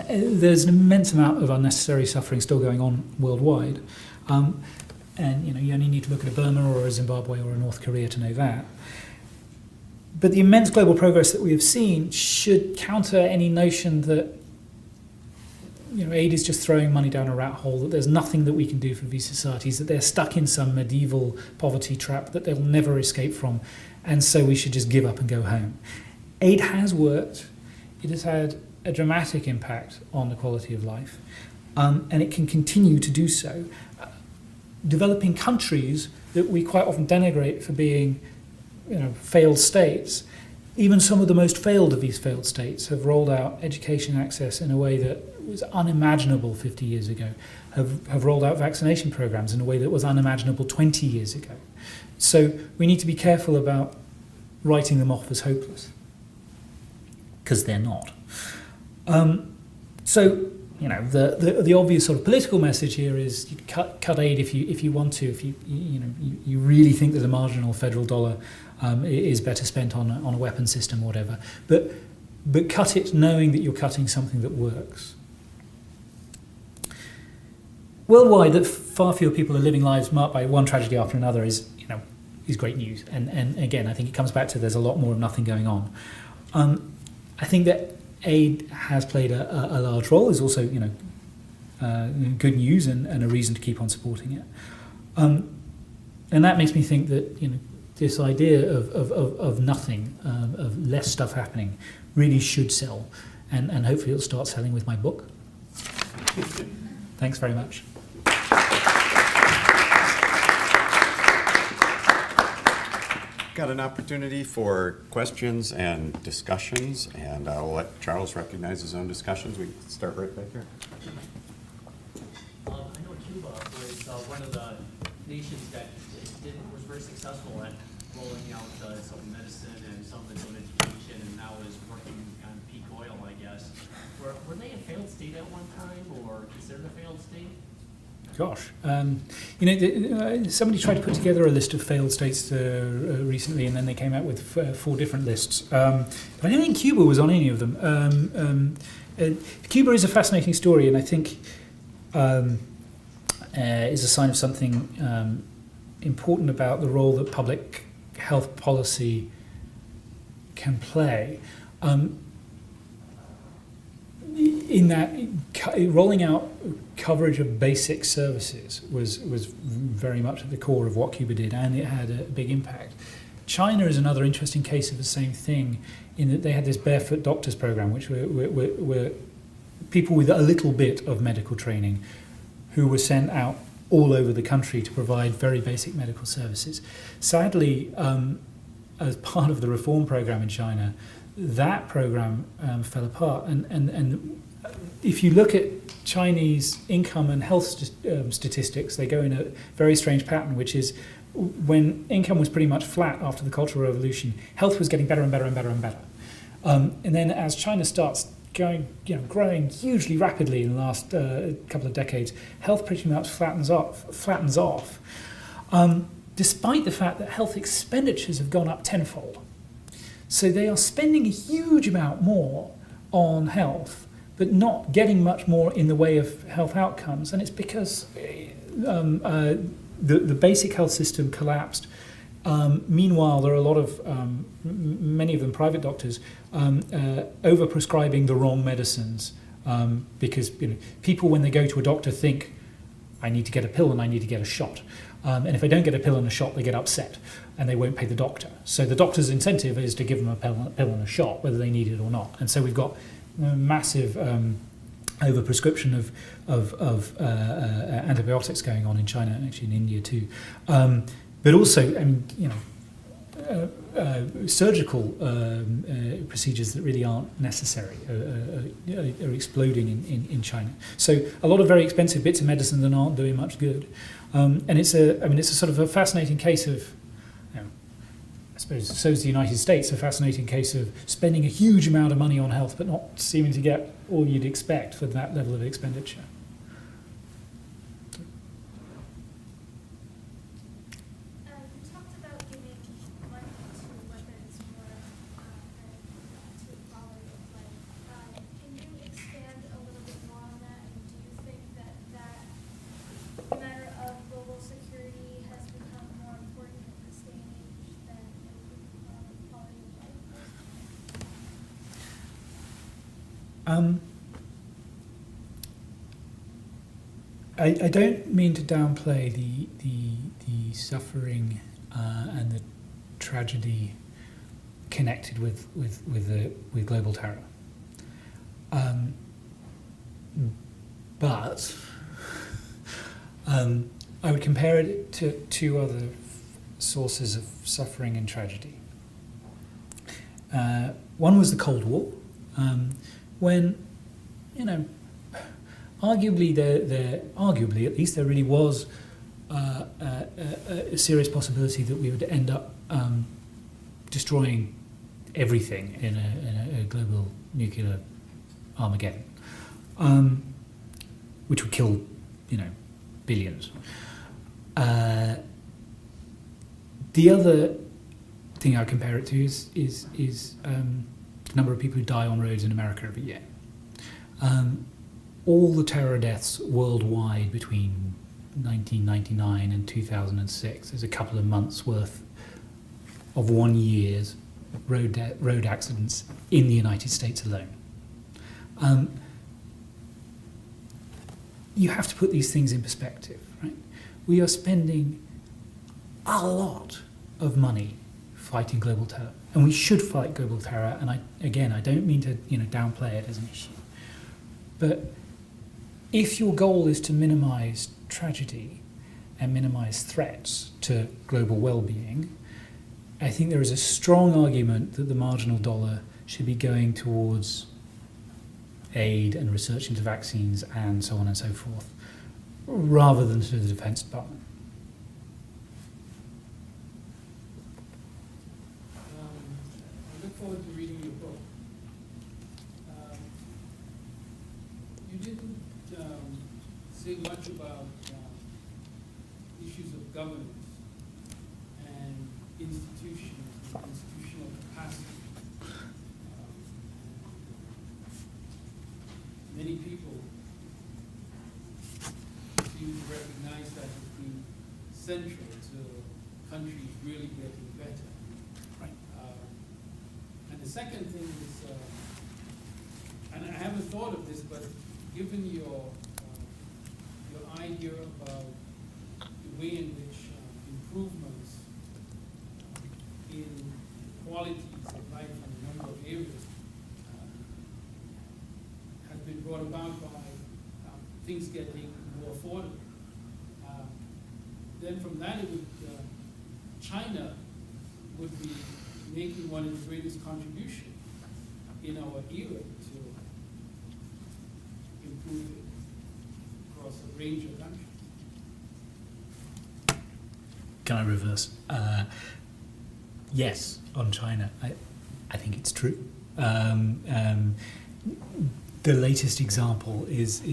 there's an immense amount of unnecessary suffering still going on worldwide. And you only need to look at a Burma or a Zimbabwe or a North Korea to know that. But the immense global progress that we have seen should counter any notion that aid is just throwing money down a rat hole, that there's nothing that we can do for these societies, that they're stuck in some medieval poverty trap that they'll never escape from, and so we should just give up and go home. Aid has worked. It has had a dramatic impact on the quality of life, and it can continue to do so. Developing countries that we quite often denigrate for being failed states, even some of the most failed of these failed states have rolled out education access in a way that was unimaginable 50 years ago, have rolled out vaccination programs in a way that was unimaginable 20 years ago. So we need to be careful about writing them off as hopeless, because they're not. The obvious sort of political message here is you cut aid if you want to, if you really think that a marginal federal dollar is better spent on a weapon system or whatever, but cut it knowing that you're cutting something that works. Worldwide, that far fewer people are living lives marked by one tragedy after another is great news, and again I think it comes back to there's a lot more of nothing going on. I think that aid has played a large role. Is also good news and a reason to keep on supporting it, and that makes me think that this idea of nothing, of less stuff happening, really should sell, and hopefully it'll start selling with my book. Thanks very much. Got an opportunity for questions and discussions, and I'll let Charles recognize his own discussions. We can start right back here. I know Cuba was one of the nations that was very successful at rolling out some medicine and some of its own education, and now is working on peak oil, I guess. Were they a failed state at one time, or considered a failed state? Gosh, somebody tried to put together a list of failed states recently, and then they came out with 4 different lists. But I don't think Cuba was on any of them. Cuba is a fascinating story, and I think is a sign of something important about the role that public health policy can play. In that, rolling out coverage of basic services was very much at the core of what Cuba did, and it had a big impact. China is another interesting case of the same thing, in that they had this barefoot doctors program, which were people with a little bit of medical training who were sent out all over the country to provide very basic medical services. Sadly, as part of the reform program in China, that program fell apart, and if you look at Chinese income and health statistics, they go in a very strange pattern, which is when income was pretty much flat after the Cultural Revolution, health was getting better and better and better and better. And then as China starts growing hugely rapidly in the last couple of decades, health pretty much flattens off, despite the fact that health expenditures have gone up tenfold. So they are spending a huge amount more on health, but not getting much more in the way of health outcomes. And it's because the basic health system collapsed. Meanwhile, there are a lot of, many of them private doctors, over-prescribing the wrong medicines, because people, when they go to a doctor, think, I need to get a pill and I need to get a shot. And if they don't get a pill and a shot, they get upset and they won't pay the doctor. So the doctor's incentive is to give them a pill and a shot, whether they need it or not. And so we've got massive overprescription of antibiotics going on in China, and actually in India too. But also, surgical procedures that really aren't necessary are exploding in China. So a lot of very expensive bits of medicine that aren't doing much good. And it's a sort of a fascinating case of, I suppose, so is the United States, a fascinating case of spending a huge amount of money on health but not seeming to get all you'd expect for that level of expenditure. You talked about giving money to weapons for to quality of life. Can you expand a little bit more on that? And do you think that the matter of global security has become more important at this day and age than quality of life? I don't mean to downplay the suffering and the tragedy connected with global terror, but I would compare it to two other sources of suffering and tragedy. One was the Cold War, when, arguably at least, there really was a serious possibility that we would end up destroying everything in a global nuclear Armageddon, which would kill, billions. The other thing I compare it to is the number of people who die on roads in America every year. All the terror deaths worldwide between 1999 and 2006, there's a couple of months worth of 1 year's road accidents in the United States alone. You have to put these things in perspective, right? We are spending a lot of money fighting global terror, and we should fight global terror. And I don't mean to downplay it as an issue, but if your goal is to minimise tragedy and minimise threats to global well-being, I think there is a strong argument that the marginal dollar should be going towards aid and research into vaccines and so on and so forth, rather than to the Defence Department. I look forward to reading your book. You didn't say much about issues of governance and institutions and institutional capacity. Many people seem to recognize that as being central to countries really getting better. Right. And the second thing is, and I haven't thought of this, but given your idea about the way in which improvements in qualities of life in a number of areas has been brought about by things getting more affordable. Then from that, it would, China would be making one of the greatest contributions in our era to improve it across a range of countries. Can I reverse? Yes, on China, I think it's true. The latest example is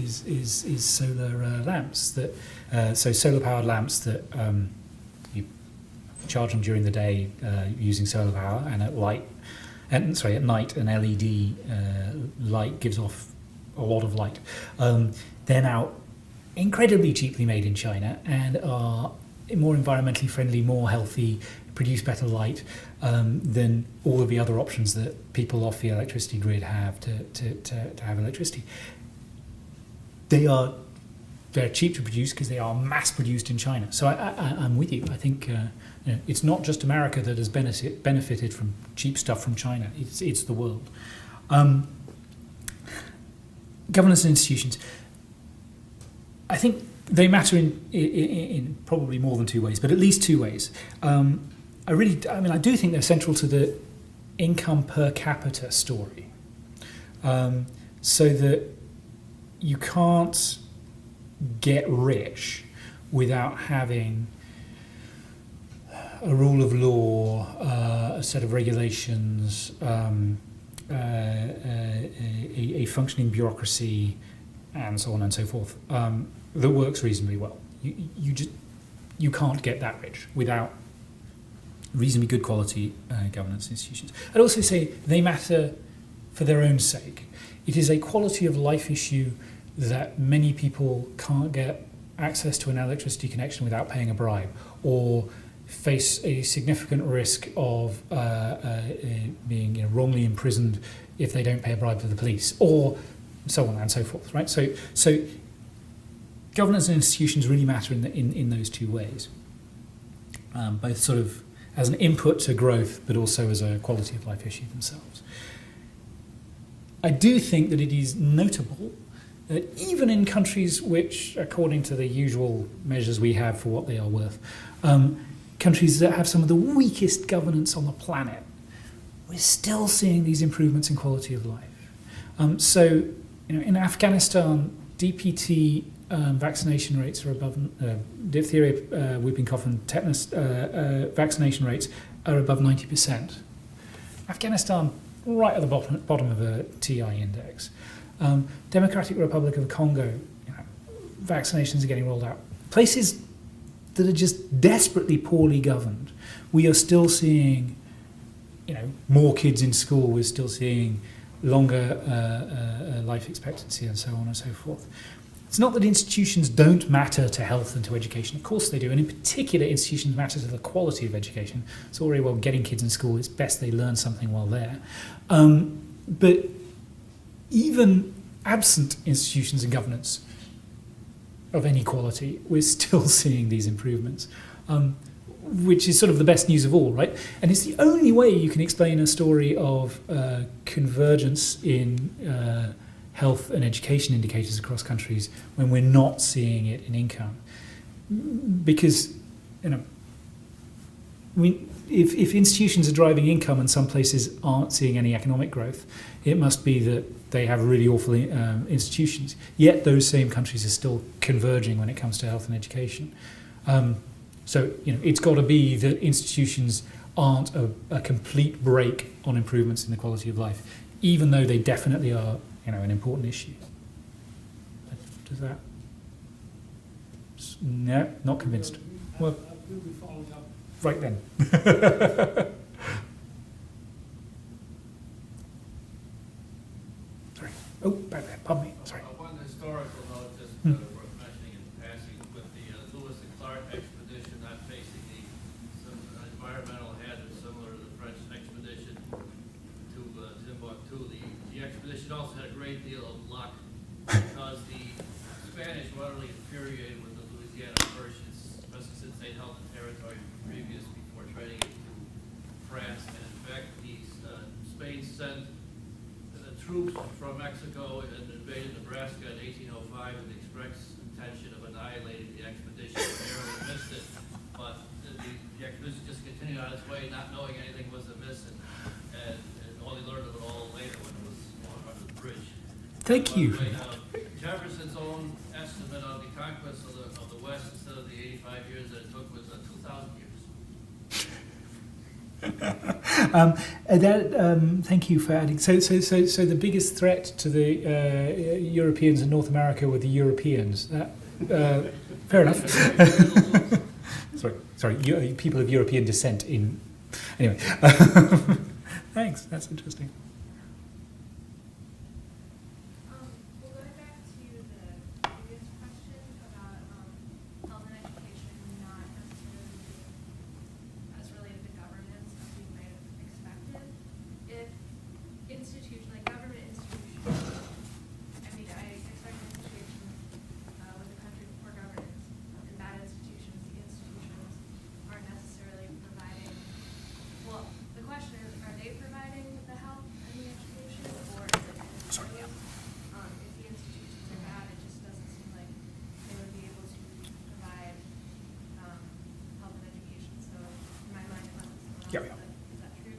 solar lamps. So solar-powered lamps that you charge them during the day using solar power, and at night an LED light gives off a lot of light. They're now incredibly cheaply made in China and are more environmentally friendly, more healthy, produce better light than all of the other options that people off the electricity grid have to have electricity. They're cheap to produce because they are mass produced in China. So I'm with you. I think it's not just America that has benefited from cheap stuff from China. It's the world. Governance and institutions. I think they matter in probably more than two ways, but at least two ways. I do think they're central to the income per capita story, so that you can't get rich without having a rule of law, a set of regulations, a functioning bureaucracy, and so on and so forth, that works reasonably well. You can't get that rich without reasonably good quality governance institutions. I'd also say they matter for their own sake. It is a quality of life issue that many people can't get access to an electricity connection without paying a bribe, or face a significant risk of being wrongly imprisoned if they don't pay a bribe to the police, or so on and so forth, right? So governance and institutions really matter in those two ways, both sort of as an input to growth, but also as a quality of life issue themselves. I do think that it is notable that even in countries which, according to the usual measures we have for what they are worth, countries that have some of the weakest governance on the planet, we're still seeing these improvements in quality of life. So, in Afghanistan, DPT vaccination rates are above, diphtheria, whooping cough, and tetanus vaccination rates are above 90%. Afghanistan, right at the bottom of a TI index. Democratic Republic of the Congo, vaccinations are getting rolled out. Places that are just desperately poorly governed, we are still seeing, more kids in school. We're still seeing longer life expectancy and so on and so forth. It's not that institutions don't matter to health and to education. Of course they do, and in particular, institutions matter to the quality of education. It's all very well getting kids in school. It's best they learn something while there. But even absent institutions and governance of any quality, we're still seeing these improvements, which is sort of the best news of all, right? And it's the only way you can explain a story of convergence in health and education indicators across countries when we're not seeing it in income. Because, if institutions are driving income and some places aren't seeing any economic growth, it must be that they have really awful institutions. Yet those same countries are still converging when it comes to health and education. So it's got to be that institutions aren't a complete break on improvements in the quality of life, even though they definitely are, an important issue. Does that? No, not convinced. Well, We'll be following up. right then. Sorry. Oh, back there. Pardon me. Sorry. One historical note, just worth mentioning in passing, with the Lewis and Clark expedition, not facing some environmental hazards similar to the French expedition to Timbuktu. The expedition also had a great deal of luck because the Spanish were utterly infuriated with the Louisiana Prussians, especially since they held the territory previous before trading it to France. And in fact, Spain sent troops from Mexico and invaded Nebraska in 1805 with the express intention of annihilating the expedition. They narrowly missed it, but the expedition just continued on its way, not knowing anything was amiss, and only learned of it all later when it was under the bridge. Thank you. By the way, Jefferson's own estimate of the conquest of the West instead of the 85 years that it took was 2,000 years. Thank you for adding. So the biggest threat to the Europeans in North America were the Europeans. Fair enough. sorry. People of European descent in. Anyway, thanks. That's interesting. Well, going back to the previous question about health and education not necessarily being as related to governance as we might have expected, if government institutions, I expect an situation with a country with poor governance, and bad institutions, the institutions aren't necessarily providing, well, the question is, are they providing the help and the education, or is it if the institutions are bad, it just doesn't seem like they would be able to provide health and education. So in my mind, it must be someone else. Is that true?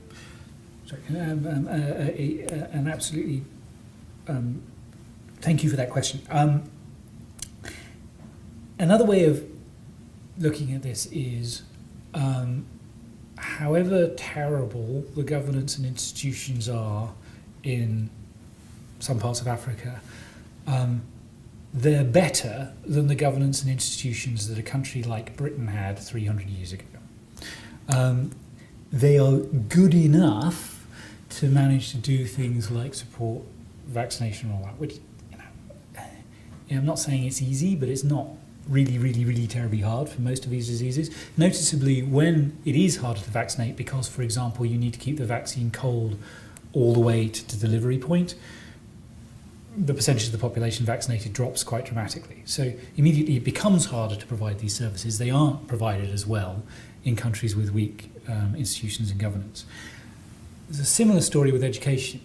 Sorry, and absolutely. Thank you for that question. Another way of looking at this is, however terrible the governance and institutions are in some parts of Africa, they're better than the governance and institutions that a country like Britain had 300 years ago. They are good enough to manage to do things like support vaccination and all that, which, I'm not saying it's easy, but it's not really, really, really terribly hard for most of these diseases. Noticeably, when it is harder to vaccinate, because, for example, you need to keep the vaccine cold all the way to the delivery point, the percentage of the population vaccinated drops quite dramatically. So immediately it becomes harder to provide these services. They aren't provided as well in countries with weak institutions and governance. There's a similar story with education.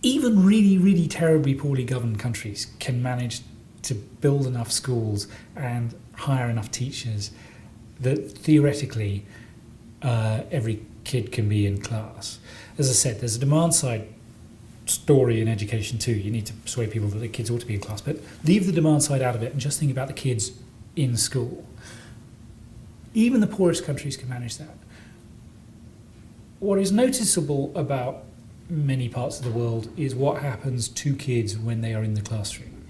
Even really, really terribly poorly governed countries can manage to build enough schools and hire enough teachers that theoretically every kid can be in class. As I said, there's a demand side story in education too. You need to persuade people that the kids ought to be in class, but leave the demand side out of it and just think about the kids in school. Even the poorest countries can manage that. What is noticeable about many parts of the world is what happens to kids when they are in the classroom,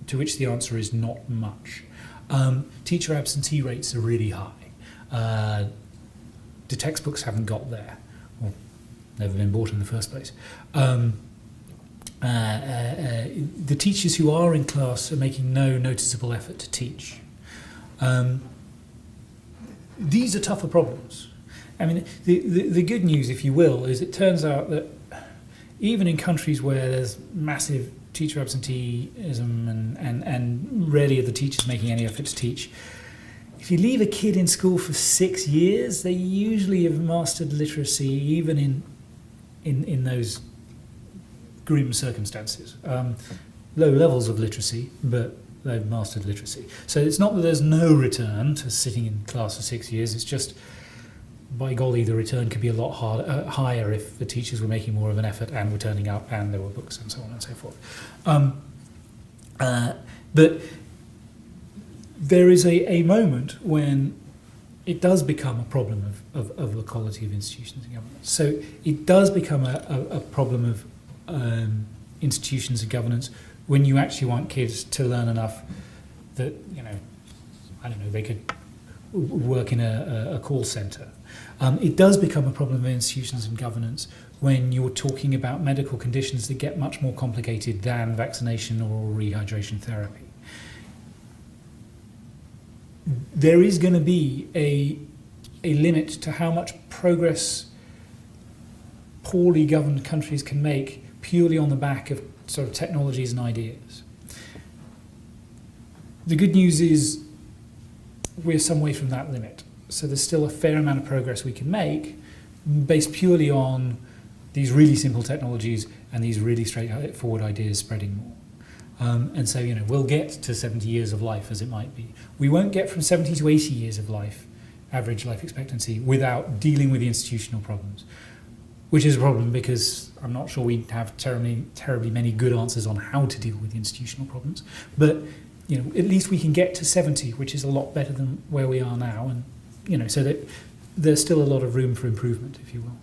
to which the answer is not much. Teacher absentee rates are really high. The textbooks haven't got there, or never been bought in the first place. The teachers who are in class are making no noticeable effort to teach. These are tougher problems. I mean, the good news, if you will, is it turns out that even in countries where there's massive teacher absenteeism and rarely are the teachers making any effort to teach, if you leave a kid in school for 6 years, they usually have mastered literacy, even in those grim circumstances. Low levels of literacy, but they've mastered literacy. So it's not that there's no return to sitting in class for 6 years, it's just, by golly, the return could be a lot higher if the teachers were making more of an effort and were turning up and there were books and so on and so forth. But there is a moment when it does become a problem of the quality of institutions and governance. So it does become a problem of institutions and governance when you actually want kids to learn enough that, they could work in a call centre. It does become a problem of institutions and governance when you're talking about medical conditions that get much more complicated than vaccination or rehydration therapy. There is going to be a limit to how much progress poorly governed countries can make purely on the back of sort of technologies and ideas. The good news is we're some way from that limit. So there's still a fair amount of progress we can make based purely on these really simple technologies and these really straightforward ideas spreading more. And so, we'll get to 70 years of life as it might be. We won't get from 70 to 80 years of life, average life expectancy, without dealing with the institutional problems, which is a problem because I'm not sure we have terribly many good answers on how to deal with the institutional problems. But, at least we can get to 70, which is a lot better than where we are now. And, so that there's still a lot of room for improvement, if you will.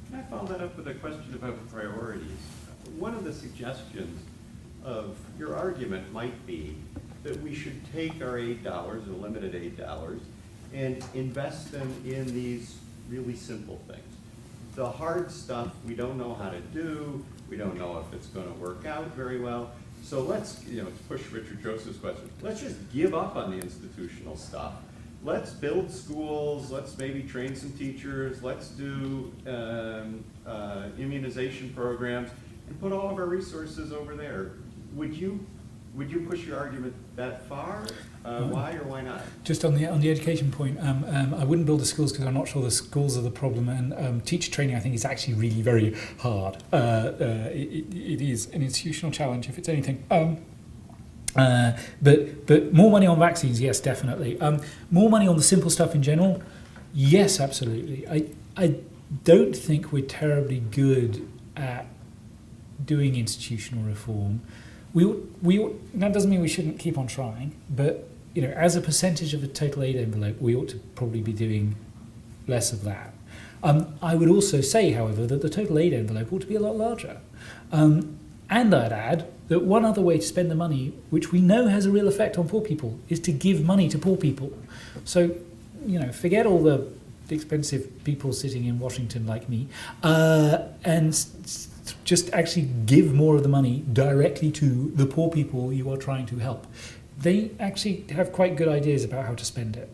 Can I follow that up with a question about priorities? One of the suggestions of your argument might be that we should take our $8, or limited $8, and invest them in these really simple things. The hard stuff we don't know how to do, we don't know if it's going to work out very well. So let's, to push Richard Joseph's question, let's just give up on the institutional stuff. Let's build schools, let's maybe train some teachers, let's do immunization programs, and put all of our resources over there. Would you push your argument that far? Why or why not? Just on the education point, I wouldn't build the schools because I'm not sure the schools are the problem, and teacher training I think is actually really very hard. It is an institutional challenge if it's anything. But more money on vaccines, yes, definitely. More money on the simple stuff in general, yes, absolutely. I don't think we're terribly good at doing institutional reform. That doesn't mean we shouldn't keep on trying, but as a percentage of the total aid envelope, we ought to probably be doing less of that. I would also say, however, that the total aid envelope ought to be a lot larger. And I'd add that one other way to spend the money, which we know has a real effect on poor people, is to give money to poor people. So, forget all the expensive people sitting in Washington like me, and just actually give more of the money directly to the poor people you are trying to help. They actually have quite good ideas about how to spend it.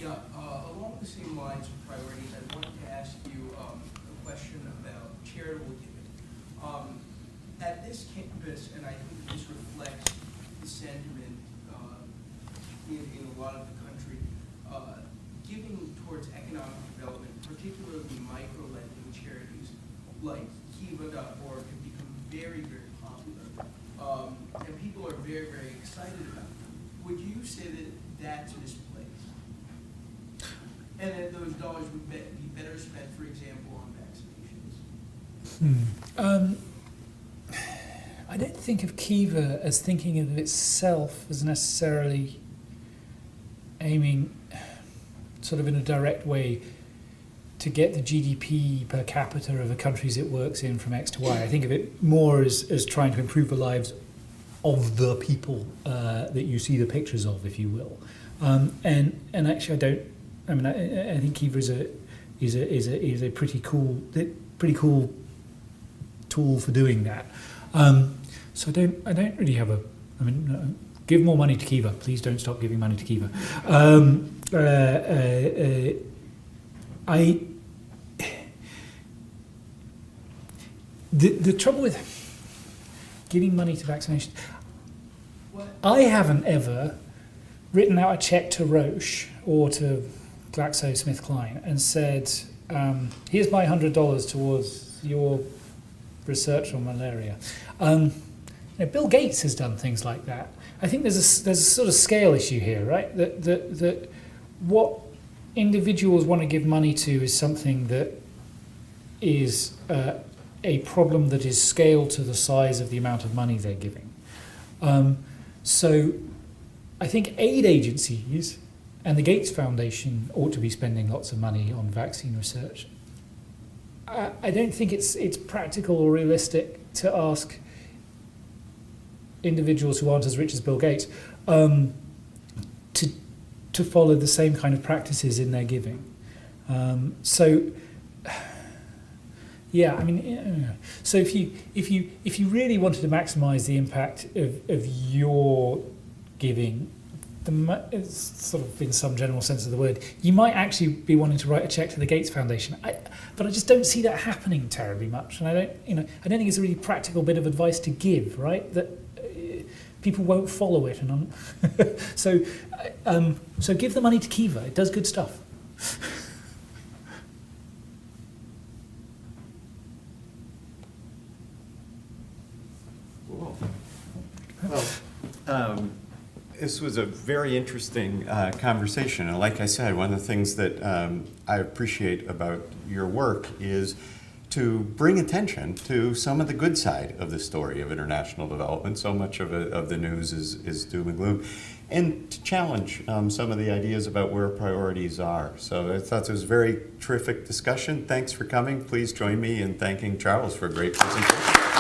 Yeah, along the same lines of priorities, I wanted to ask you a question about charitable giving. At this campus, and I think this reflects the sentiment in a lot of the country, giving towards economic development, particularly micro-lending charities like Kiva.org, have become very, very popular. And people are very, very excited about them. Would you say that that's misplaced? And that those dollars would be better spent, for example, on vaccinations? I don't think of Kiva as thinking of itself as necessarily aiming sort of in a direct way to get the GDP per capita of the countries it works in from X to Y. I think of it more as trying to improve the lives of the people that you see the pictures of, if you will. And actually, I think Kiva is a pretty cool tool for doing that. So I don't really have give more money to Kiva. Please don't stop giving money to Kiva. The trouble with giving money to vaccinations, I haven't ever written out a check to Roche or to GlaxoSmithKline and said, here's my $100 towards your research on malaria. Bill Gates has done things like that. I think there's a sort of scale issue here, right? That what individuals want to give money to is something that is a problem that is scaled to the size of the amount of money they're giving. So I think aid agencies and the Gates Foundation ought to be spending lots of money on vaccine research. I don't think it's practical or realistic to ask individuals who aren't as rich as Bill Gates to follow the same kind of practices in their giving. So if you really wanted to maximise the impact of your giving, it's sort of in some general sense of the word, you might actually be wanting to write a check to the Gates Foundation. But I just don't see that happening terribly much, and I don't think it's a really practical bit of advice to give, right? That people won't follow it, and so give the money to Kiva. It does good stuff. Cool. Well, this was a very interesting conversation, and like I said, one of the things that I appreciate about your work is to bring attention to some of the good side of the story of international development. So much of the news is doom and gloom, and to challenge some of the ideas about where priorities are. So I thought this was a very terrific discussion. Thanks for coming. Please join me in thanking Charles for a great presentation.